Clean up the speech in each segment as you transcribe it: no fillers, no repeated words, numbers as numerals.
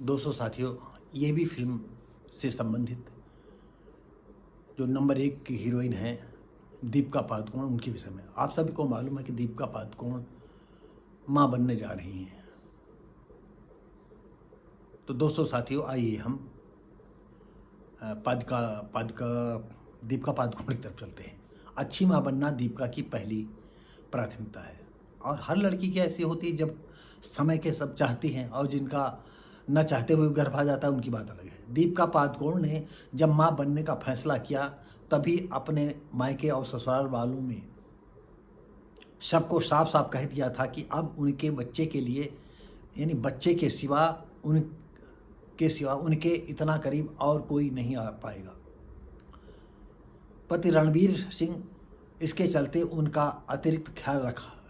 दोस्तों साथियों, ये भी फिल्म से संबंधित जो नंबर 1 की हीरोइन हैं दीपिका पादुकोण, उनके विषय में। आप सभी को मालूम है कि दीपिका पादुकोण माँ बनने जा रही हैं। तो दोस्तों साथियों, आइए हम पादुका पादुका दीपिका पादुकोण की तरफ चलते हैं। अच्छी माँ बनना दीपिका की पहली प्राथमिकता है और हर लड़की की ऐसी होती है जब समय के सब चाहती हैं और जिनका न चाहते हुए गर्भ आ जाता है, उनकी बात अलग है। दीपिका पादुकोण ने जब माँ बनने का फैसला किया तभी अपने मायके और ससुराल वालों में सबको साफ साफ कह दिया था कि अब उनके बच्चे के लिए, यानी बच्चे के सिवा उनके इतना करीब और कोई नहीं आ पाएगा। पति रणवीर सिंह इसके चलते उनका अतिरिक्त ख्याल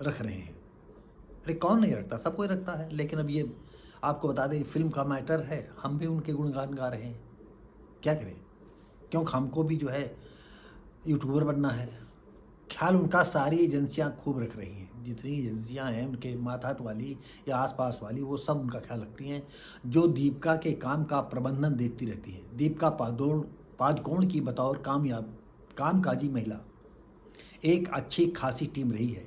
रख रहे हैं। अरे कौन नहीं रखता, सब कोई रखता है। लेकिन अब ये आपको बता दें, फिल्म का मैटर है, हम भी उनके गुणगान गा रहे हैं, क्या करें। क्योंकि हमको भी जो है यूट्यूबर बनना है। ख्याल उनका सारी एजेंसियां खूब रख रही हैं, जितनी एजेंसियां हैं उनके मातहत वाली या आसपास वाली, वो सब उनका ख्याल रखती हैं, जो दीपिका के काम का प्रबंधन देखती रहती हैं। दीपिका पादुकोण की बतौर कामकाजी महिला एक अच्छी खासी टीम रही है।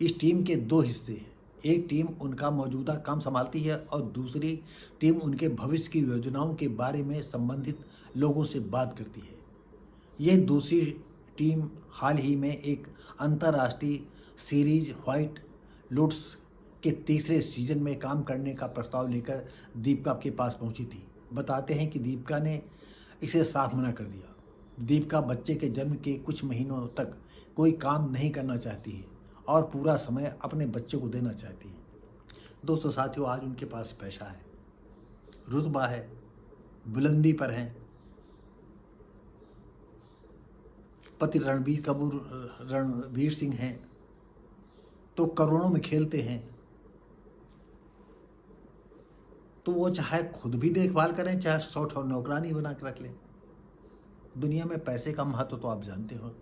इस टीम के दो हिस्से हैं, एक टीम उनका मौजूदा काम संभालती है और दूसरी टीम उनके भविष्य की योजनाओं के बारे में संबंधित लोगों से बात करती है। यह दूसरी टीम हाल ही में एक अंतर्राष्ट्रीय सीरीज व्हाइट लोटस के तीसरे सीजन में काम करने का प्रस्ताव लेकर दीपिका के पास पहुंची थी। बताते हैं कि दीपिका ने इसे साफ मना कर दिया। दीपिका बच्चे के जन्म के कुछ महीनों तक कोई काम नहीं करना चाहती है और पूरा समय अपने बच्चे को देना चाहती है। दोस्तों साथियों, आज उनके पास पैसा है, रुतबा है, बुलंदी पर हैं। पति रणवीर सिंह हैं तो करोड़ों में खेलते हैं, तो वो चाहे खुद भी देखभाल करें, चाहे 100 नौकरानी बना के रख लें। दुनिया में पैसे का महत्व तो आप जानते हो।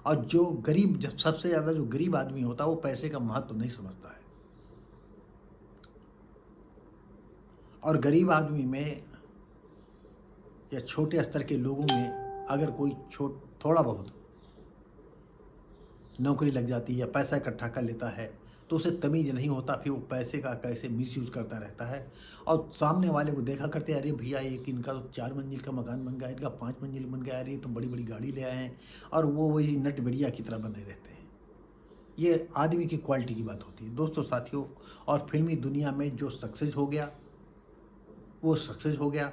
और जो गरीब, जब सबसे ज़्यादा जो गरीब आदमी होता है वो पैसे का महत्व नहीं समझता है। और गरीब आदमी में या छोटे स्तर के लोगों में अगर कोई थोड़ा बहुत नौकरी लग जाती है या पैसा इकट्ठा कर लेता है तो उसे तमीज़ नहीं होता, फिर वो पैसे का कैसे मिसयूज़ करता रहता है। और सामने वाले को देखा करते हैं, अरे भैया एक इनका तो 4 मंजिल का मकान बन गया, इनका 5 मंजिल बन गया, अरे ये तो बड़ी बड़ी गाड़ी ले आए हैं, और वो वही नट बढ़िया की तरह बने रहते हैं। ये आदमी की क्वालिटी की बात होती है। दोस्तों साथियों, और फिल्मी दुनिया में जो सक्सेस हो गया वो सक्सेस हो गया,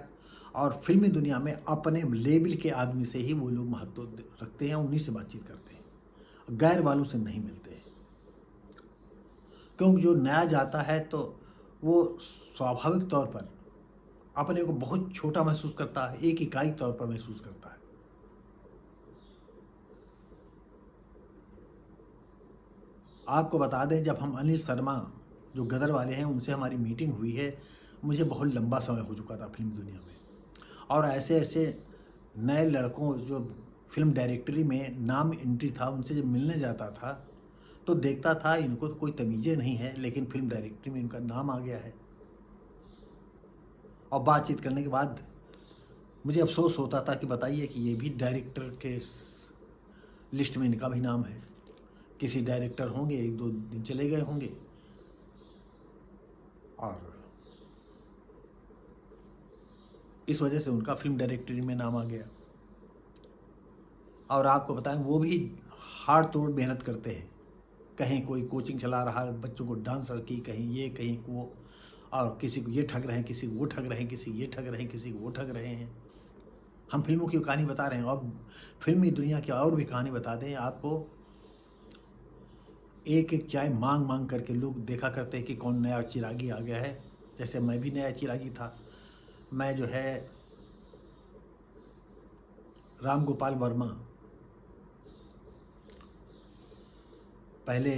और फिल्मी दुनिया में अपने लेवल के आदमी से ही वो लोग महत्व रखते हैं, उन्हीं से बातचीत करते हैं, गैर वालों से नहीं मिलते हैं। क्योंकि जो नया जाता है तो वो स्वाभाविक तौर पर अपने को बहुत छोटा महसूस करता है, एक इकाई तौर पर महसूस करता है। आपको बता दें, जब हम अनिल शर्मा जो गदर वाले हैं उनसे हमारी मीटिंग हुई है, मुझे बहुत लंबा समय हो चुका था फिल्म दुनिया में, और ऐसे ऐसे नए लड़कों जो फिल्म डायरेक्टरी में नाम एंट्री था उनसे जब मिलने जाता था तो देखता था इनको तो कोई तमीज़ें नहीं है, लेकिन फिल्म डायरेक्टरी में इनका नाम आ गया है। और बातचीत करने के बाद मुझे अफसोस होता था कि बताइए कि ये भी डायरेक्टर के लिस्ट में इनका भी नाम है। किसी डायरेक्टर होंगे, 1-2 दिन चले गए होंगे और इस वजह से उनका फिल्म डायरेक्टरी में नाम आ गया। और आपको बताएं, वो भी हाड़ तोड़ मेहनत करते हैं। कहीं कोई कोचिंग चला रहा है बच्चों को डांसर की, कहीं ये कहीं वो, और किसी को ये ठग रहे हैं, किसी को वो ठग रहे हैं, किसी ये ठग रहे हैं, किसी को वो ठग रहे हैं। हम फिल्मों की कहानी बता रहे हैं, और फिल्मी दुनिया की और भी कहानी बता दें आपको। एक एक चाय मांग मांग करके लोग देखा करते हैं कि कौन नया चिरागी आ गया है। जैसे मैं भी नया चिरागी था। मैं जो है राम गोपाल वर्मा, पहले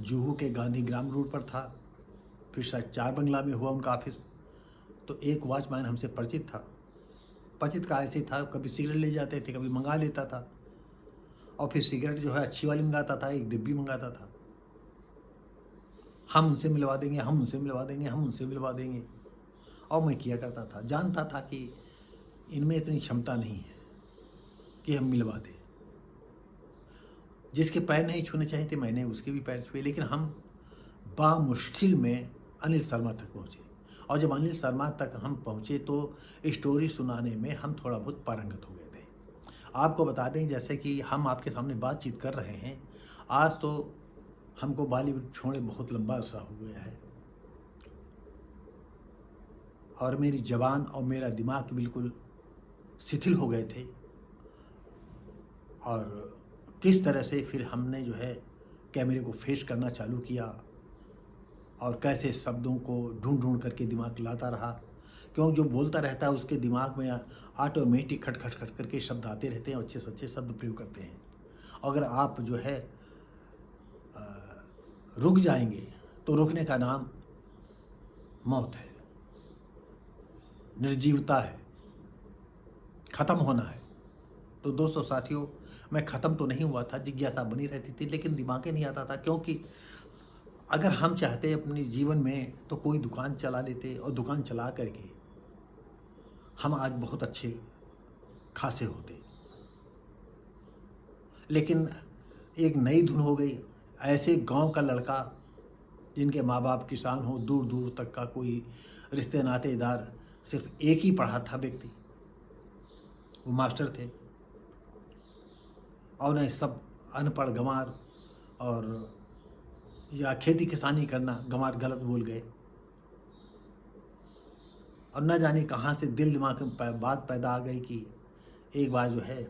जुहू के गांधी ग्राम रोड पर था, फिर शायद 4 बंगला में हुआ उनका ऑफिस। तो एक वॉचमैन हमसे परिचित था। परिचित का ऐसे था, कभी सिगरेट ले जाते थे, कभी मंगा लेता था, और फिर सिगरेट जो है अच्छी वाली मंगाता था, एक डिब्बी मंगाता था। हम उनसे मिलवा देंगे, हम उनसे मिलवा देंगे, हम उनसे मिलवा देंगे। और मैं किया करता था, जानता था कि इनमें इतनी क्षमता नहीं है कि हम मिलवा दें। जिसके पैर नहीं छूने चाहिए थे मैंने उसके भी पैर छुए, लेकिन हम बामुश्किल में अनिल शर्मा तक पहुँचे। और जब अनिल शर्मा तक हम पहुँचे तो स्टोरी सुनाने में हम थोड़ा बहुत पारंगत हो गए थे। आपको बता दें, जैसे कि हम आपके सामने बातचीत कर रहे हैं, आज तो हमको बॉलीवुड छोड़े बहुत लंबा अरसा हो गया है और मेरी ज़बान और मेरा दिमाग बिल्कुल शिथिल हो गए थे। और किस तरह से फिर हमने जो है कैमरे को फेस करना चालू किया और कैसे शब्दों को ढूंढ ढूंढ करके दिमाग लाता रहा, क्यों जो बोलता रहता है उसके दिमाग में ऑटोमेटिक खट खट खट करके शब्द आते रहते हैं, अच्छे से अच्छे शब्द प्रयोग करते हैं। अगर आप जो है अ, रुक जाएंगे तो रुकने का नाम मौत है, निर्जीवता है, ख़त्म होना है। तो दोस्तों साथियों, मैं ख़त्म तो नहीं हुआ था, जिज्ञासा बनी रहती थी, लेकिन दिमाग ही नहीं आता था। क्योंकि अगर हम चाहते अपने जीवन में तो कोई दुकान चला लेते और दुकान चला करके हम आज बहुत अच्छे खासे होते। लेकिन एक नई धुन हो गई। ऐसे गांव का लड़का जिनके माँ बाप किसान हो, दूर दूर तक का कोई रिश्ते नातेदार, सिर्फ एक ही पढ़ा था व्यक्ति, वो मास्टर थे। और नहीं सब अनपढ़ गंवार, और या खेती किसानी करना गंवार गलत बोल गए। और न जाने कहाँ से दिल दिमाग में बात पैदा आ गई कि एक बार जो है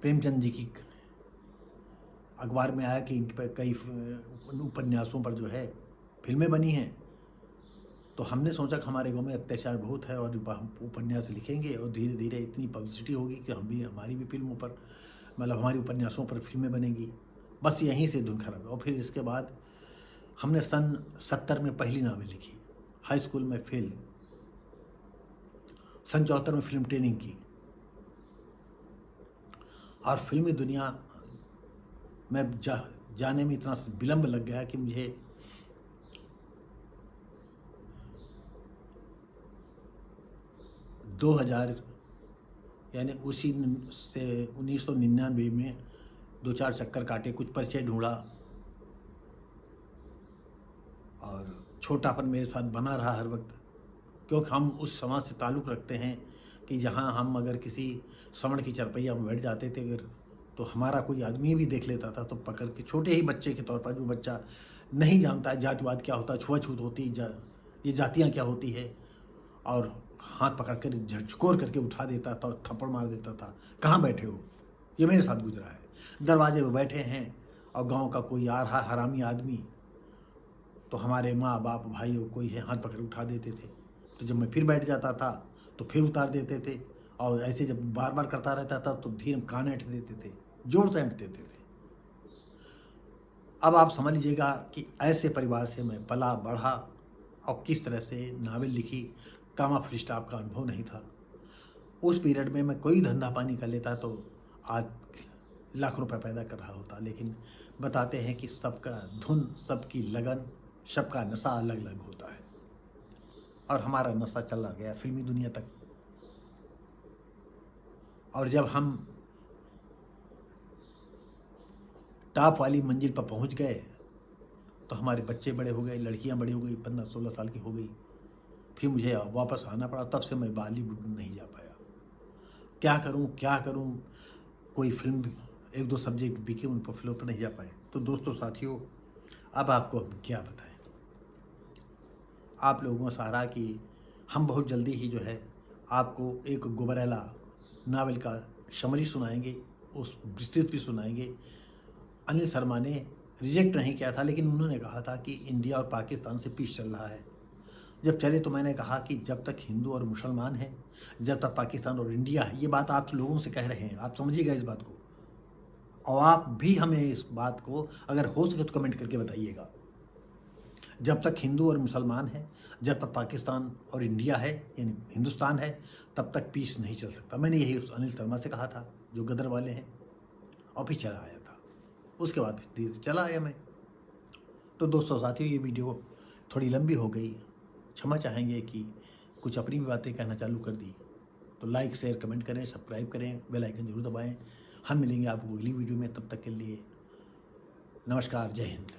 प्रेमचंद जी की अखबार में आया कि इन पर कई उपन्यासों पर जो है फिल्में बनी हैं। तो हमने सोचा कि हमारे गांव में अत्याचार बहुत है और हम उपन्यास लिखेंगे और धीरे धीरे इतनी पब्लिसिटी होगी कि हमारी भी फिल्मों पर, मतलब हमारी उपन्यासों पर फिल्में बनेंगी। बस यहीं से धुन खराब। और फिर इसके बाद हमने सन 70 में पहली नावल लिखी, हाई स्कूल में फेल, सन 74 में फिल्म ट्रेनिंग की। और फिल्मी दुनिया में जाने में इतना विलम्ब लग गया कि मुझे 2000 यानी उसी से 1999 में 2-4 चक्कर काटे, कुछ परिचय ढूंढा और छोटापन मेरे साथ बना रहा हर वक्त। क्योंकि हम उस समाज से ताल्लुक़ रखते हैं कि जहाँ हम अगर किसी श्रवण की चरपैया पर बैठ जाते थे अगर, तो हमारा कोई आदमी भी देख लेता था तो पकड़ के, छोटे ही बच्चे के तौर पर, जो बच्चा नहीं जानता है जातिवाद क्या होता है, छुआछूत होती है, ये जातियाँ क्या होती है, और हाथ पकड़ कर झकझोर करके उठा देता था और थप्पड़ मार देता था, कहाँ बैठे हो। ये मेरे साथ गुजरा है। दरवाजे पर बैठे हैं और गांव का कोई आ रहा हरामी आदमी, तो हमारे माँ बाप भाई और कोई है, हाथ पकड़ उठा देते थे। तो जब मैं फिर बैठ जाता था तो फिर उतार देते थे। और ऐसे जब बार बार करता रहता था तो धीरे कान ऐंठ देते थे, जोर से ऐंठ देते थे। अब आप समझ लीजिएगा कि ऐसे परिवार से मैं पला बढ़ा और किस तरह से नावल लिखी, कामा फुल स्टॉप का अनुभव नहीं था। उस पीरियड में मैं कोई धंधा पानी कर लेता तो आज लाख रुपए पैदा कर रहा होता। लेकिन बताते हैं कि सबका धुन, सबकी लगन, सबका नशा अलग अलग होता है और हमारा नशा चला गया फिल्मी दुनिया तक। और जब हम टॉप वाली मंजिल पर पहुंच गए तो हमारे बच्चे बड़े हो गए, लड़कियां बड़ी हो गई, 15-16 साल की हो गई। फिर मुझे वापस आना पड़ा। तब से मैं बॉलीवुड नहीं जा पाया। क्या करूं क्या करूं, कोई फिल्म, एक दो सब्जेक्ट बिके, उन पर फिल्म पर नहीं जा पाए। तो दोस्तों साथियों, अब आपको हम क्या बताएं, आप लोगों का सहारा कि हम बहुत जल्दी ही जो है आपको एक गोबरेला नावल का समरी सुनाएंगे, उस विस्तृत भी सुनाएंगे। अनिल शर्मा ने रिजेक्ट नहीं किया था, लेकिन उन्होंने कहा था कि इंडिया और पाकिस्तान से पीस चल रहा है। जब चले तो मैंने कहा कि जब तक हिंदू और मुसलमान हैं, जब तक पाकिस्तान और इंडिया है। ये बात आप लोगों से कह रहे हैं, आप समझिएगा इस बात को। और आप भी हमें इस बात को अगर हो सके तो कमेंट करके बताइएगा। जब तक हिंदू और मुसलमान हैं, जब तक पाकिस्तान और इंडिया है यानी हिंदुस्तान है, तब तक पीस नहीं चल सकता। मैंने यही उस अनिल शर्मा से कहा था जो गदर वाले हैं, और फिर चला आया था। उसके बाद फिर धीरे से चला आया मैं। तो दोस्तों साथियों, ये वीडियो थोड़ी लंबी हो गई, क्षमा चाहेंगे कि कुछ अपनी भी बातें कहना चालू कर दी। तो लाइक शेयर कमेंट करें, सब्सक्राइब करें, बेल आइकन जरूर दबाएं। हम मिलेंगे आपको अगली वीडियो में, तब तक के लिए नमस्कार, जय हिंद।